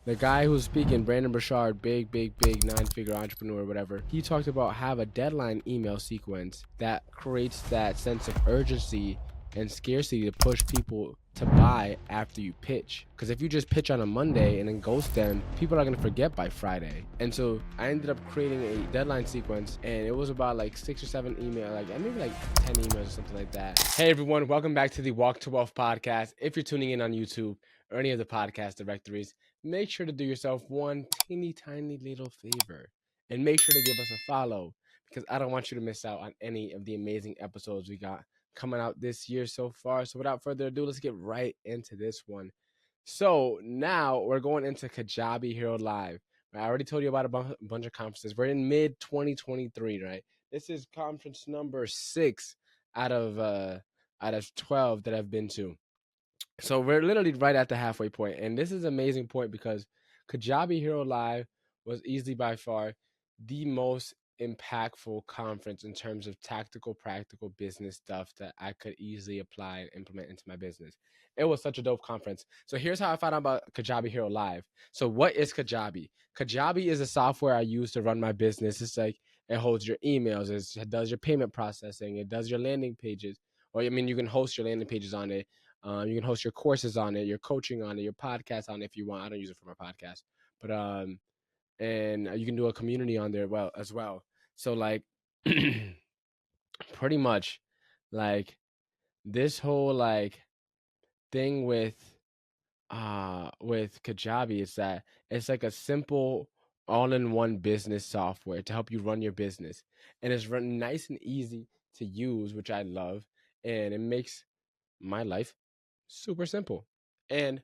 The guy who's speaking, Brandon Burchard, big 9-figure entrepreneur, whatever, he talked about have a deadline email sequence that creates that sense of urgency and scarcity to push people to buy after you pitch. Because if you just pitch on a Monday and then ghost them, people are going to forget by Friday. And so I ended up creating a deadline sequence, and it was about like 6 or 7 emails, like maybe like 10 emails or something like that. Hey everyone, welcome back to the Walk to Wealth podcast. If you're tuning in on YouTube or any of the podcast directories, make sure to do yourself one teeny tiny little favor and make sure to give us a follow, because I don't want you to miss out on any of the amazing episodes we got coming out this year so far. So without further ado, let's get right into this one. So now we're going into Kajabi Hero Live. I already told you about a bunch of conferences. We're in mid 2023, right? This is conference number 6 out of 12 that I've been to. So we're literally right at the halfway point, and this is an amazing point because Kajabi Hero Live was easily by far the most impactful conference in terms of tactical, practical business stuff that I could easily apply and implement into my business. It was such a dope conference. So here's how I found out about Kajabi Hero Live. So what is Kajabi? Kajabi is a software I use to run my business. It's like it holds your emails, it does your payment processing, it does your landing pages. Or I mean, you can host your landing pages on it. You can host your courses on it, your coaching on it, your podcast on it if you want. I don't use it for my podcast, but and you can do a community on there as well. So like, pretty much, like this whole like thing with Kajabi is that it's like a simple all-in-one business software to help you run your business, and it's run nice and easy to use, which I love, and it makes my life super simple. And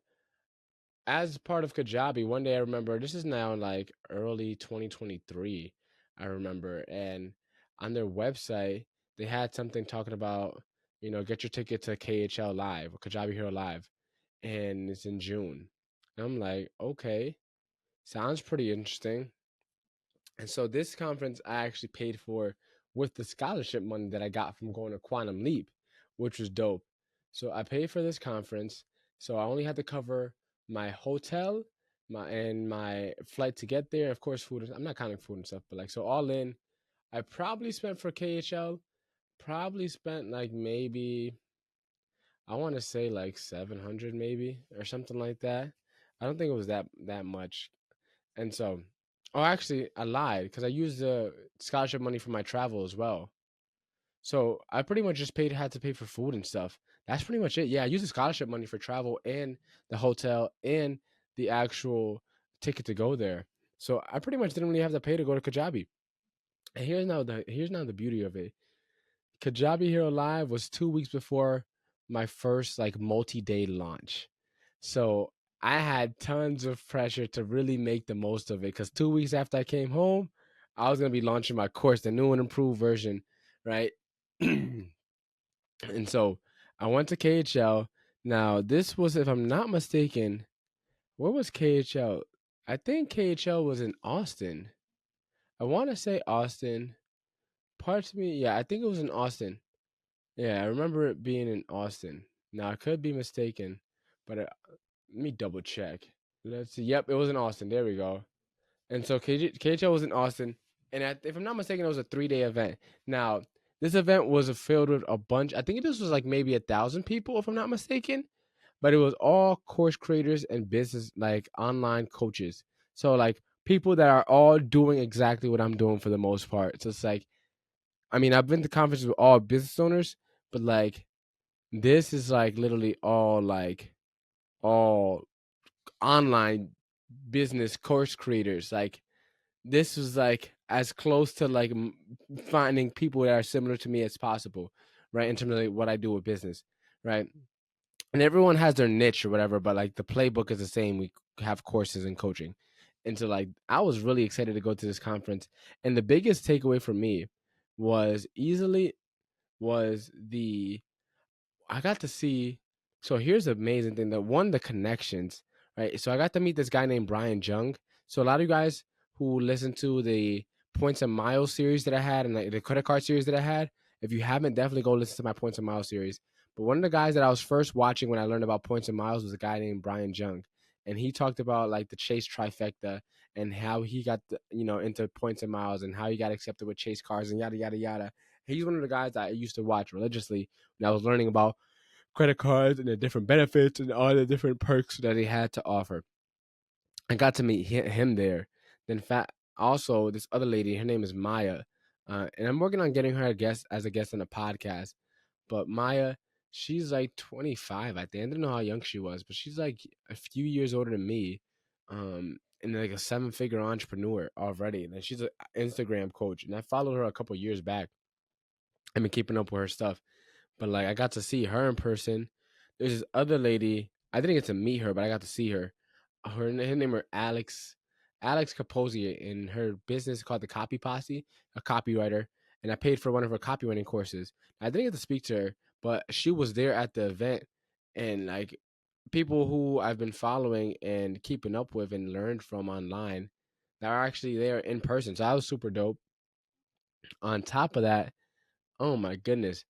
as part of Kajabi, one day I remember, this is now like early 2023, I remember, and on their website they had something talking about, get your ticket to KHL Live or Kajabi Hero Live, and it's in June. And I'm like, okay, sounds pretty interesting. And so this conference I actually paid for with the scholarship money that I got from going to Quantum Leap, which was dope. So I paid for this conference. So I only had to cover my hotel, my flight to get there, of course food. I'm not counting food and stuff, but like, so all in, I probably spent for KHL, probably spent like maybe, I want to say like 700 maybe or something like that. I don't think it was that much. And so, oh, actually, I lied because I used the scholarship money for my travel as well. So I pretty much just had to pay for food and stuff. That's pretty much it. Yeah, I used the scholarship money for travel and the hotel and the actual ticket to go there. So I pretty much didn't really have to pay to go to Kajabi. And here's now the beauty of it. Kajabi Hero Live was 2 weeks before my first like multi-day launch. So I had tons of pressure to really make the most of it, because 2 weeks after I came home, I was gonna be launching my course, the new and improved version, right? And so I went to KHL. Now this was, if I'm not mistaken, where was KHL? I think KHL was in Austin. I want to say Austin. Parts of me, yeah, I think it was in Austin. Yeah, I remember it being in Austin. Now I could be mistaken, but let me double check. Let's see. Yep, it was in Austin. There we go. And so KHL was in Austin, and if I'm not mistaken, it was a 3-day event. Now, this event was filled with a bunch. I think this was like maybe 1,000 people, if I'm not mistaken. But it was all course creators and business, like online coaches. So like people that are all doing exactly what I'm doing for the most part. So it's like, I mean, I've been to conferences with all business owners, but like this is like literally all online business course creators. Like this was like as close to like finding people that are similar to me as possible, right? In terms of like what I do with business, right? And everyone has their niche or whatever, but like the playbook is the same. We have courses and coaching. And so like I was really excited to go to this conference. And the biggest takeaway for me was easily was the I got to see. So here's the amazing thing: the connections, right? So I got to meet this guy named Brian Jung. So a lot of you guys who listen to the Points and Miles series that I had and the credit card series that I had, if you haven't, definitely go listen to my Points and Miles series. But one of the guys that I was first watching when I learned about Points and Miles was a guy named Brian Jung, and he talked about like the Chase trifecta and how he got into points and miles and how he got accepted with Chase cars and yada yada yada. He's one of the guys that I used to watch religiously when I was learning about credit cards and the different benefits and all the different perks that he had to offer. I got to meet him there. Then also this other lady, her name is Maya, and I'm working on getting her as a guest on the podcast. But Maya, she's like 25. I think I didn't know how young she was, but she's like a few years older than me, and like a seven-figure entrepreneur already. And she's an Instagram coach, and I followed her a couple years back. I've been keeping up with her stuff, but like I got to see her in person. There's this other lady. I didn't get to meet her, but I got to see her. Her name is Alex Capozzi, and her business is called the Copy Posse, a copywriter. And I paid for one of her copywriting courses. I didn't get to speak to her, but she was there at the event, and like people who I've been following and keeping up with and learned from online that are actually there in person. So that was super dope. On top of that, oh my goodness,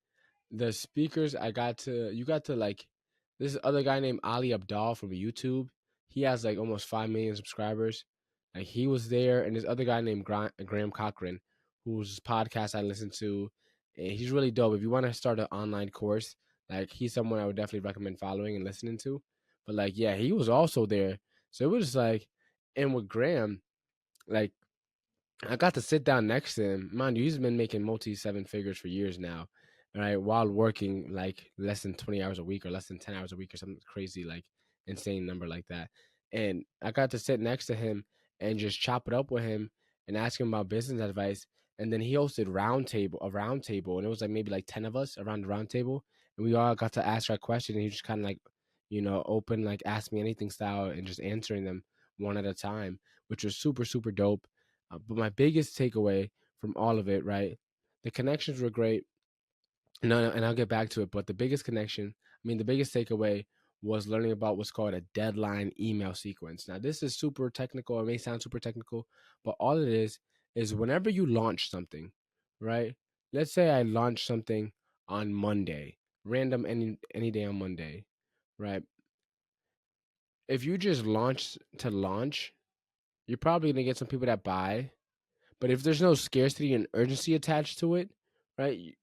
the speakers I got to you got to like this other guy named Ali Abdal from YouTube. He has like almost 5 million subscribers. Like he was there, and this other guy named Graham Cochran, whose podcast I listen to, and he's really dope. If you want to start an online course, like he's someone I would definitely recommend following and listening to. But like, yeah, he was also there, so it was like, and with Graham, like I got to sit down next to him. Mind you, he's been making multi seven figures for years now, right? While working like less than 20 hours a week or less than 10 hours a week or something crazy, like insane number like that. And I got to sit next to him and just chop it up with him and ask him about business advice. And then he hosted a round table, and it was like maybe like 10 of us around the round table. And we all got to ask our question, and he just kind of like, open, like ask me anything style and just answering them one at a time, which was super, super dope. But my biggest takeaway from all of it, right? The connections were great. No, and I'll get back to it. But the biggest takeaway was learning about what's called a deadline email sequence. Now, this is super technical. It may sound super technical, but all it is whenever you launch something, right? Let's say I launch something on Monday, random any day on Monday, right? If you just launch to launch, you're probably gonna get some people that buy. But if there's no scarcity and urgency attached to it, right?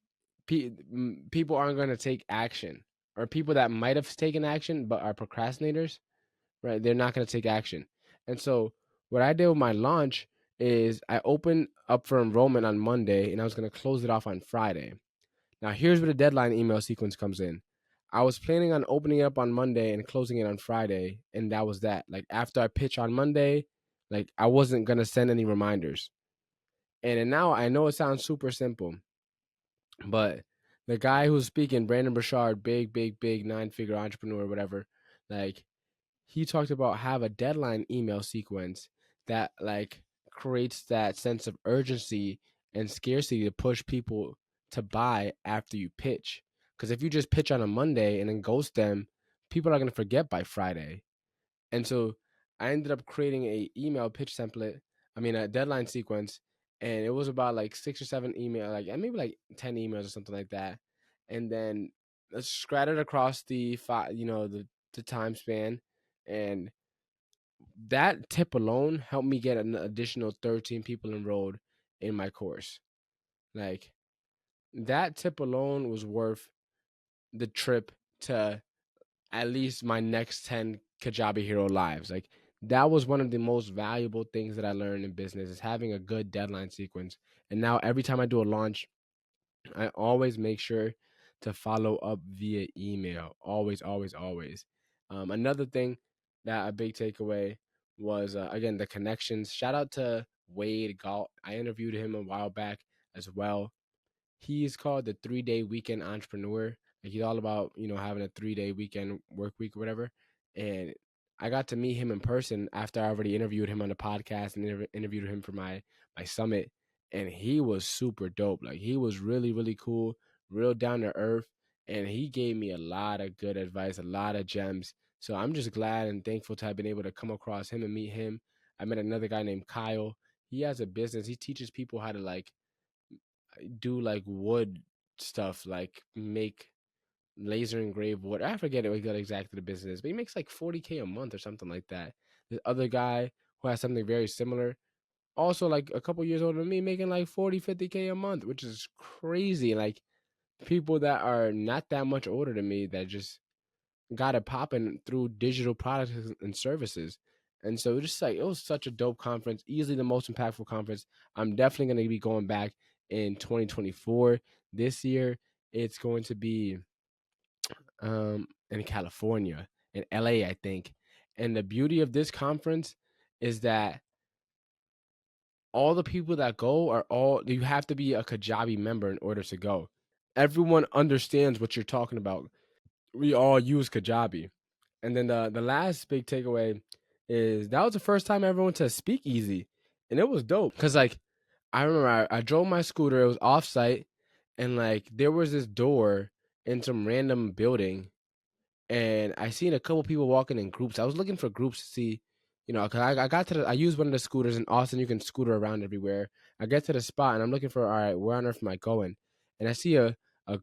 People aren't going to take action, or people that might have taken action but are procrastinators, right? They're not going to take action. And so, what I did with my launch is I opened up for enrollment on Monday, and I was going to close it off on Friday. Now, here's where the deadline email sequence comes in. I was planning on opening it up on Monday and closing it on Friday, and that was that. Like after I pitch on Monday, like I wasn't gonna send any reminders. And now I know it sounds super simple, but the guy who's speaking, Brandon Burchard, big 9-figure entrepreneur, whatever, like he talked about have a deadline email sequence that like creates that sense of urgency and scarcity to push people to buy after you pitch. Because if you just pitch on a Monday and then ghost them, people are gonna forget by Friday. And so I ended up creating a email pitch template. I mean, a deadline sequence, and it was about like 6 or 7 email, like and maybe like 10 emails or something like that. And then scattered across the time span, and that tip alone helped me get an additional 13 people enrolled in my course. Like that tip alone was worth the trip to at least my next 10 Kajabi Hero lives. Like that was one of the most valuable things that I learned in business is having a good deadline sequence. And now every time I do a launch, I always make sure to follow up via email. Always, always, always. Another thing that a big takeaway was again the connections. Shout out to Wade Galt. I interviewed him a while back as well. He's called the 3 day weekend entrepreneur. Like he's all about, having a 3 day weekend work week or whatever. And I got to meet him in person after I already interviewed him on the podcast and interviewed him for my summit. And he was super dope. Like he was really, really cool, real down to earth. And he gave me a lot of good advice, a lot of gems. So I'm just glad and thankful to have been able to come across him and meet him. I met another guy named Kyle. He has a business. He teaches people how to like do like wood stuff, like make laser engraved wood. I forget what exactly the business is, but he makes like 40K a month or something like that. The other guy who has something very similar, also like a couple years older than me, making like 40, 50K a month, which is crazy. Like people that are not that much older than me that just got it popping through digital products and services. And so just like it was such a dope conference, easily the most impactful conference. I'm definitely going to be going back in 2024. This year, it's going to be in California, in LA, I think. And the beauty of this conference is that all the people that go are all you have to be a Kajabi member in order to go. Everyone understands what you're talking about. We all use Kajabi. And then the last big takeaway is that was the first time I ever went to a speakeasy, and it was dope. Cause like I remember I drove my scooter. It was off site, and like there was this door in some random building, and I seen a couple people walking in groups. I was looking for groups to see, because I got to I used one of the scooters in Austin. You can scooter around everywhere. I get to the spot and I'm looking for all right, where on earth am I going? And I see a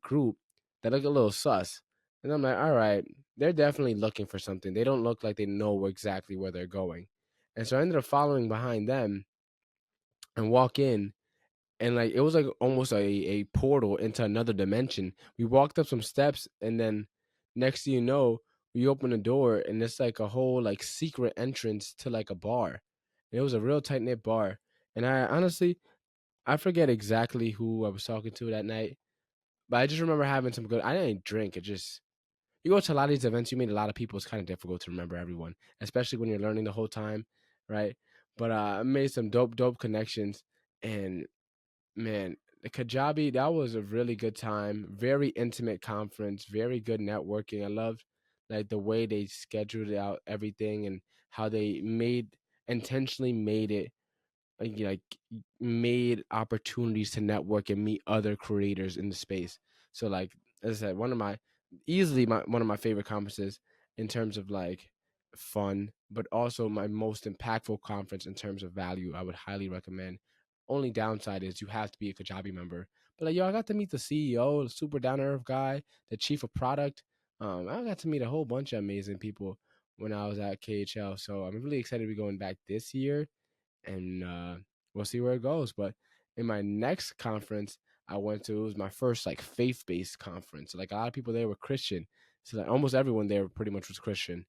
group that look a little sus, and I'm like, all right, they're definitely looking for something. They don't look like they know exactly where they're going, and so I ended up following behind them and walk in, and like it was like almost a portal into another dimension. We walked up some steps, and then next thing you know, we open the door, and it's like a whole like secret entrance to like a bar. And it was a real tight knit bar, and I honestly I forget exactly who I was talking to that night, but I just remember having some good. I didn't drink. It just you go to a lot of these events, you meet a lot of people. It's kind of difficult to remember everyone, especially when you're learning the whole time, right? But I made some dope connections, and man, the Kajabi, that was a really good time. Very intimate conference, very good networking. I loved like the way they scheduled out everything and how they intentionally made it like made opportunities to network and meet other creators in the space. So like as I said, one of my favorite conferences in terms of like fun, but also my most impactful conference in terms of value. I would highly recommend. Only downside is you have to be a Kajabi member. But like yo, I got to meet the CEO, the super down to earth guy, the chief of product. I got to meet a whole bunch of amazing people when I was at KHL. So I'm really excited to be going back this year, and we'll see where it goes. But in my next conference I went to, it was my first like faith based conference. Like a lot of people there were Christian, so like almost everyone there pretty much was Christian,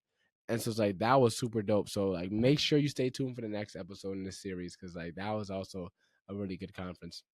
and so it's like that was super dope. So like make sure you stay tuned for the next episode in this series because like that was also a really good conference.